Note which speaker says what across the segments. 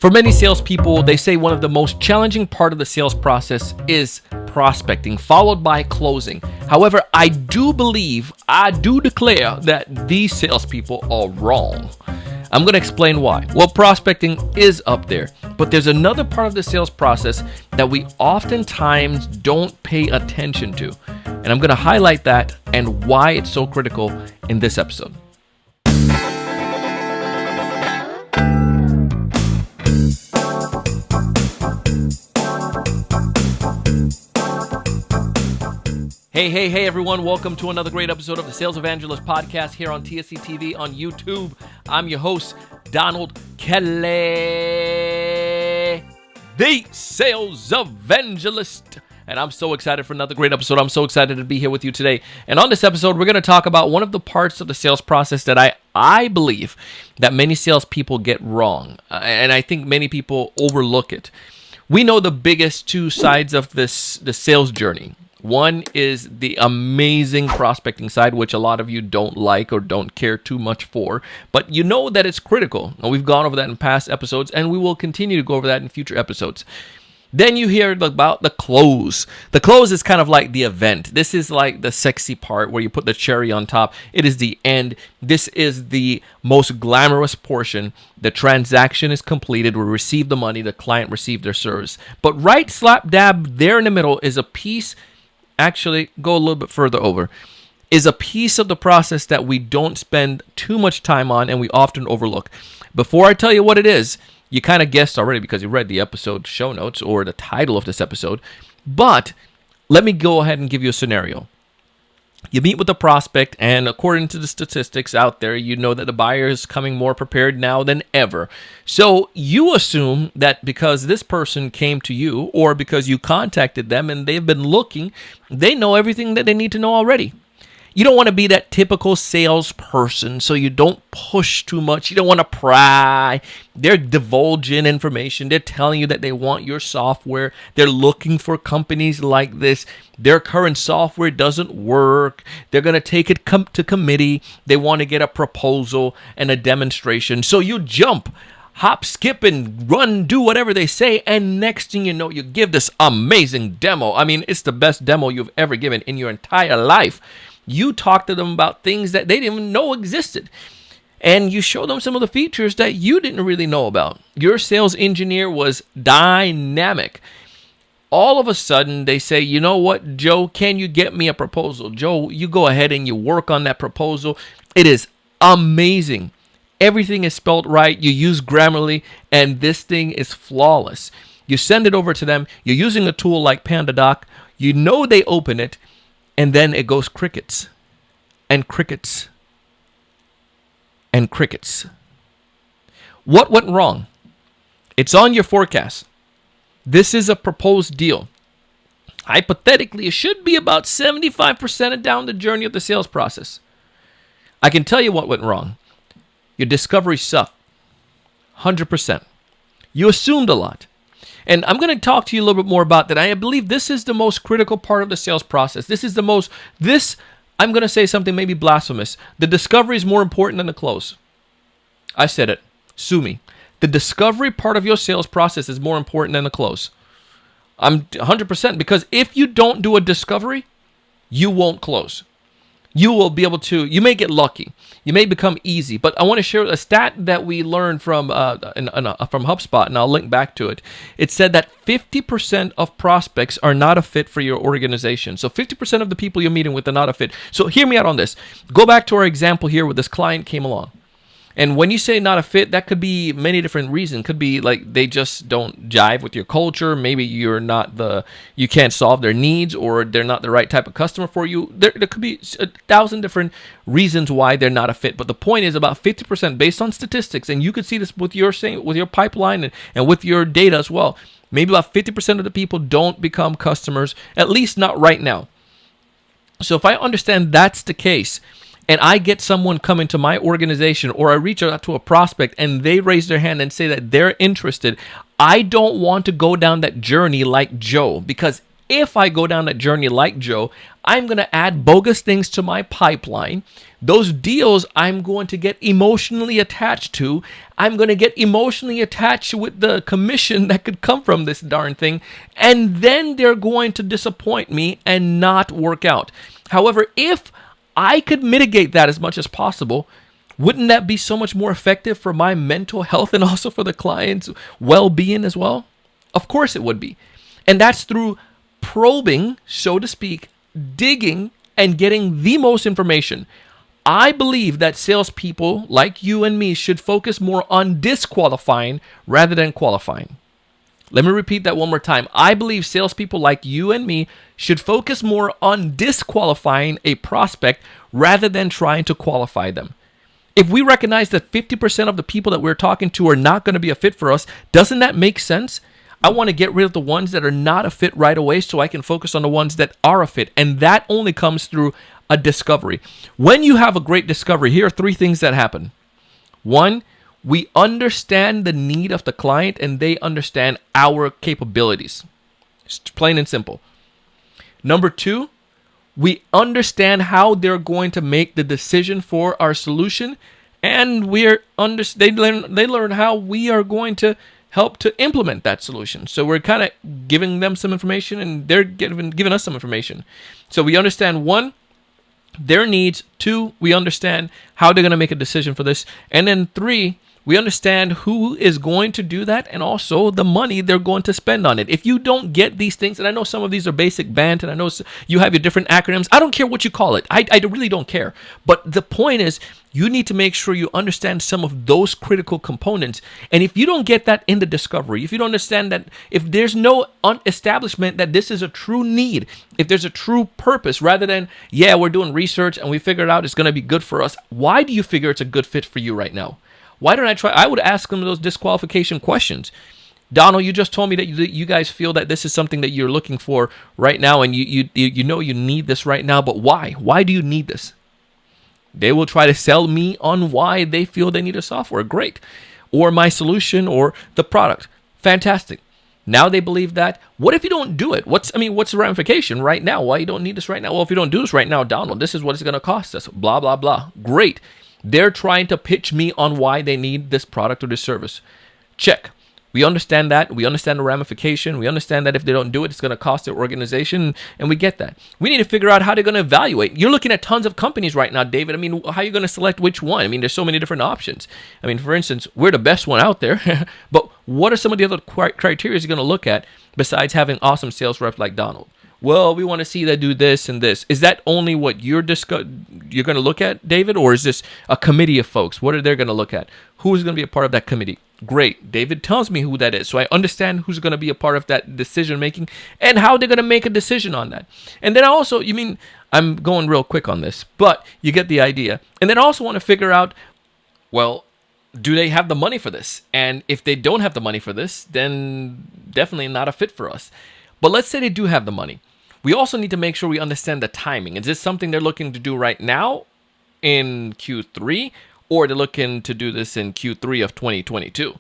Speaker 1: For many salespeople, they say one of the most challenging part of the sales process is prospecting, followed by closing. However, I do declare that these salespeople are wrong. I'm going to explain why. Well, prospecting is up there, but there's another part of the sales process that we oftentimes don't pay attention to. And I'm going to highlight that and why it's so critical in this episode. Hey, everyone. Welcome to another great episode of the Sales Evangelist Podcast here on TSC TV on YouTube. I'm your host, Donald Kelly, the Sales Evangelist. And I'm so excited for another great episode. I'm so excited to be here with you today. And on this episode, we're going to talk about one of the parts of the sales process that I believe that many salespeople get wrong. And I think many people overlook it. We know the biggest two sides of the sales journey. One is the amazing prospecting side, which a lot of you don't like or don't care too much for, but you know that it's critical. And we've gone over that in past episodes, and we will continue to go over that in future episodes. Then you hear about the close. The close is kind of like the event. This is like the sexy part where you put the cherry on top. It is the end. This is the most glamorous portion. The transaction is completed. We receive the money. The client received their service. But right slap dab there in the middle is a piece. Actually, go a little bit further over, is a piece of the process that we don't spend too much time on and we often overlook. Before I tell you what it is, you kind of guessed already because you read the episode show notes or the title of this episode. But let me go ahead and give you a scenario. You meet with a prospect, and according to the statistics out there, you know that the buyer is coming more prepared now than ever. So you assume that because this person came to you or because you contacted them and they've been looking, they know everything that they need to know already. You don't want to be that typical salesperson, so you don't push too much. You don't want to pry. They're divulging information. They're telling you that they want your software. They're looking for companies like this. Their current software doesn't work. They're going to take it to committee. They want to get a proposal and a demonstration. So you jump, hop, skip, and run, do whatever they say, and next thing you know, you give this amazing demo. I mean, it's the best demo you've ever given in your entire life. You talk to them about things that they didn't even know existed. And you show them some of the features that you didn't really know about. Your sales engineer was dynamic. All of a sudden, they say, you know what, Joe, can you get me a proposal? Joe, you go ahead and you work on that proposal. It is amazing. Everything is spelled right. You use Grammarly, and this thing is flawless. You send it over to them. You're using a tool like PandaDoc. You know they open it. And then it goes crickets and crickets and crickets. What went wrong? It's on your forecast. This is a proposed deal. Hypothetically, it should be about 75% down the journey of the sales process. I can tell you what went wrong. Your discovery sucked. 100%. You assumed a lot. And I'm going to talk to you a little bit more about that. I believe this is the most critical part of the sales process. I'm going to say something maybe blasphemous. The discovery is more important than the close. I said it. Sue me. The discovery part of your sales process is more important than the close. I'm 100% because if you don't do a discovery, you won't close. You will be able to, you may get lucky. You may become easy, but I want to share a stat that we learned from HubSpot, and I'll link back to it. It said that 50% of prospects are not a fit for your organization. So 50% of the people you're meeting with are not a fit. So hear me out on this. Go back to our example here where this client came along. And when you say not a fit, that could be many different reasons. Could be like they just don't jive with your culture. Maybe you can't solve their needs, or they're not the right type of customer for you. There could be 1,000 different reasons why they're not a fit. But the point is about 50% based on statistics, and you could see this with your pipeline and with your data as well. Maybe about 50% of the people don't become customers, at least not right now. So if I understand that's the case, and I get someone come into my organization, or I reach out to a prospect and they raise their hand and say that they're interested, I don't want to go down that journey like Joe, because if I go down that journey like Joe, I'm going to add bogus things to my pipeline. Those deals I'm going to get emotionally attached to. I'm going to get emotionally attached with the commission that could come from this darn thing. And then they're going to disappoint me and not work out. However, if I could mitigate that as much as possible, wouldn't that be so much more effective for my mental health and also for the client's well-being as well? Of course it would be. And that's through probing, so to speak, digging, and getting the most information. I believe that salespeople like you and me should focus more on disqualifying rather than qualifying. Let me repeat that one more time. I believe salespeople like you and me should focus more on disqualifying a prospect rather than trying to qualify them. If we recognize that 50% of the people that we're talking to are not going to be a fit for us, doesn't that make sense? I want to get rid of the ones that are not a fit right away so I can focus on the ones that are a fit. And that only comes through a discovery. When you have a great discovery, here are 3 things that happen. 1, we understand the need of the client and they understand our capabilities. It's plain and simple. Number 2, we understand how they're going to make the decision for our solution, and they learn how we are going to help to implement that solution. So we're kind of giving them some information, and they're giving us some information. So we understand 1, their needs. 2, we understand how they're going to make a decision for this, and then 3, we understand who is going to do that and also the money they're going to spend on it. If you don't get these things, and I know some of these are basic band, and I know you have your different acronyms. I don't care what you call it. I really don't care. But the point is, you need to make sure you understand some of those critical components. And if you don't get that in the discovery, if you don't understand that, if there's no establishment that this is a true need, if there's a true purpose, rather than, yeah, we're doing research and we figured out it's going to be good for us, why do you figure it's a good fit for you right now? Why don't I try? I would ask them those disqualification questions. Donald, you just told me that you guys feel that this is something that you're looking for right now, and you know you need this right now, but why? Why do you need this? They will try to sell me on why they feel they need a software. Great. Or my solution or the product. Fantastic. Now they believe that. What if you don't do it? What's the ramification right now? Why you don't need this right now? Well, if you don't do this right now, Donald, this is what it's going to cost us. Blah, blah, blah. Great. They're trying to pitch me on why they need this product or this service. Check. We understand that. We understand the ramification. We understand that if they don't do it, it's going to cost their organization, and we get that. We need to figure out how they're going to evaluate. You're looking at tons of companies right now, David. How are you going to select which one? There's so many different options. For instance, we're the best one out there, but what are some of the other criteria you're going to look at besides having awesome sales reps like Donald? Well, we want to see that do this and this. Is that only what you're going to look at, David? Or is this a committee of folks? What are they going to look at? Who is going to be a part of that committee? Great. David tells me who that is. So I understand who's going to be a part of that decision making and how they're going to make a decision on that. And then also, I'm going real quick on this, but you get the idea. And then I also want to figure out, well, do they have the money for this? And if they don't have the money for this, then definitely not a fit for us. But let's say they do have the money. We also need to make sure we understand the timing. Is this something they're looking to do right now in Q3, or they're looking to do this in Q3 of 2022?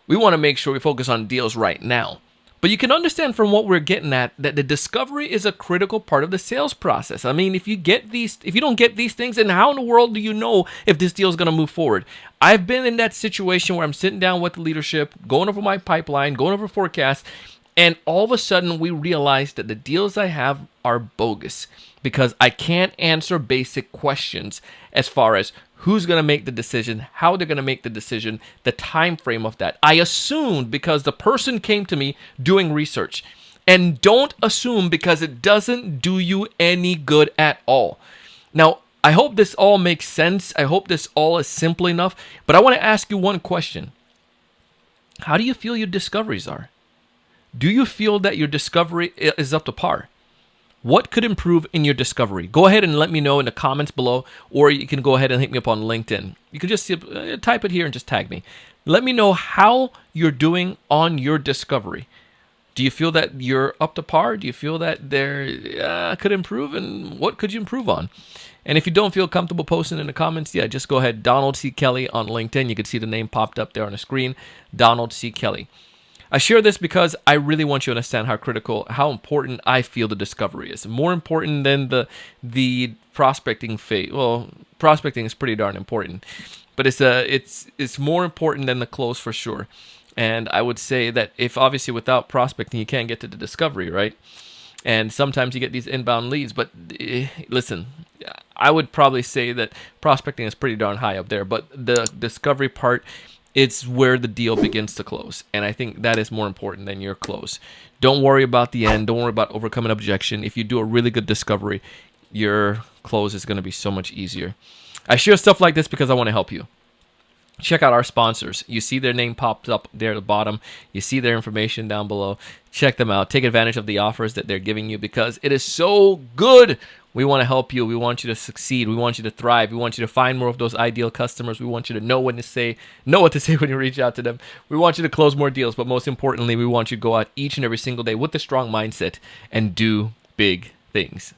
Speaker 1: We want to make sure we focus on deals right now. But you can understand from what we're getting at that the discovery is a critical part of the sales process. If you don't get these things, then how in the world do you know if this deal is going to move forward? I've been in that situation where I'm sitting down with the leadership, going over my pipeline, going over forecasts, and all of a sudden, we realize that the deals I have are bogus because I can't answer basic questions as far as who's going to make the decision, how they're going to make the decision, the time frame of that. I assumed because the person came to me doing research. And don't assume because it doesn't do you any good at all. Now, I hope this all makes sense. I hope this all is simple enough. But I want to ask you one question. How do you feel your discoveries are? Do you feel that your discovery is up to par? What could improve in your discovery? Go ahead and let me know in the comments below, or you can go ahead and hit me up on LinkedIn. You can just type it here and just tag me. Let me know how you're doing on your discovery. Do you feel that you're up to par? Do you feel that there could improve, and what could you improve on? And if you don't feel comfortable posting in the comments, just go ahead, Donald C. Kelly on LinkedIn. You can see the name popped up there on the screen, Donald C. Kelly. I share this because I really want you to understand how important I feel the discovery is. More important than the prospecting phase. Well, prospecting is pretty darn important, but it's more important than the close for sure. And I would say that if obviously without prospecting you can't get to the discovery, right? And sometimes you get these inbound leads, but listen, I would probably say that prospecting is pretty darn high up there, but the discovery part, it's where the deal begins to close. And I think that is more important than your close. Don't worry about the end. Don't worry about overcoming objection. If you do a really good discovery, your close is going to be so much easier. I share stuff like this because I want to help you. Check out our sponsors. You see their name popped up there at the bottom. You see their information down below. Check them out. Take advantage of the offers that they're giving you because it is so good. We want to help you. We want you to succeed. We want you to thrive. We want you to find more of those ideal customers. We want you to know what to say when you reach out to them. We want you to close more deals, but most importantly, we want you to go out each and every single day with a strong mindset and do big things.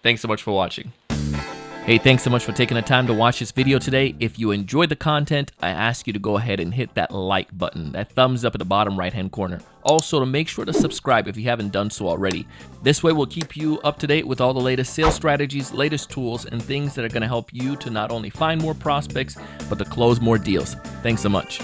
Speaker 1: Thanks so much for watching. Hey, thanks so much for taking the time to watch this video today. If you enjoyed the content, I ask you to go ahead and hit that like button, that thumbs up at the bottom right-hand corner. Also, to make sure to subscribe if you haven't done so already. This way, we'll keep you up to date with all the latest sales strategies, latest tools, and things that are going to help you to not only find more prospects, but to close more deals. Thanks so much.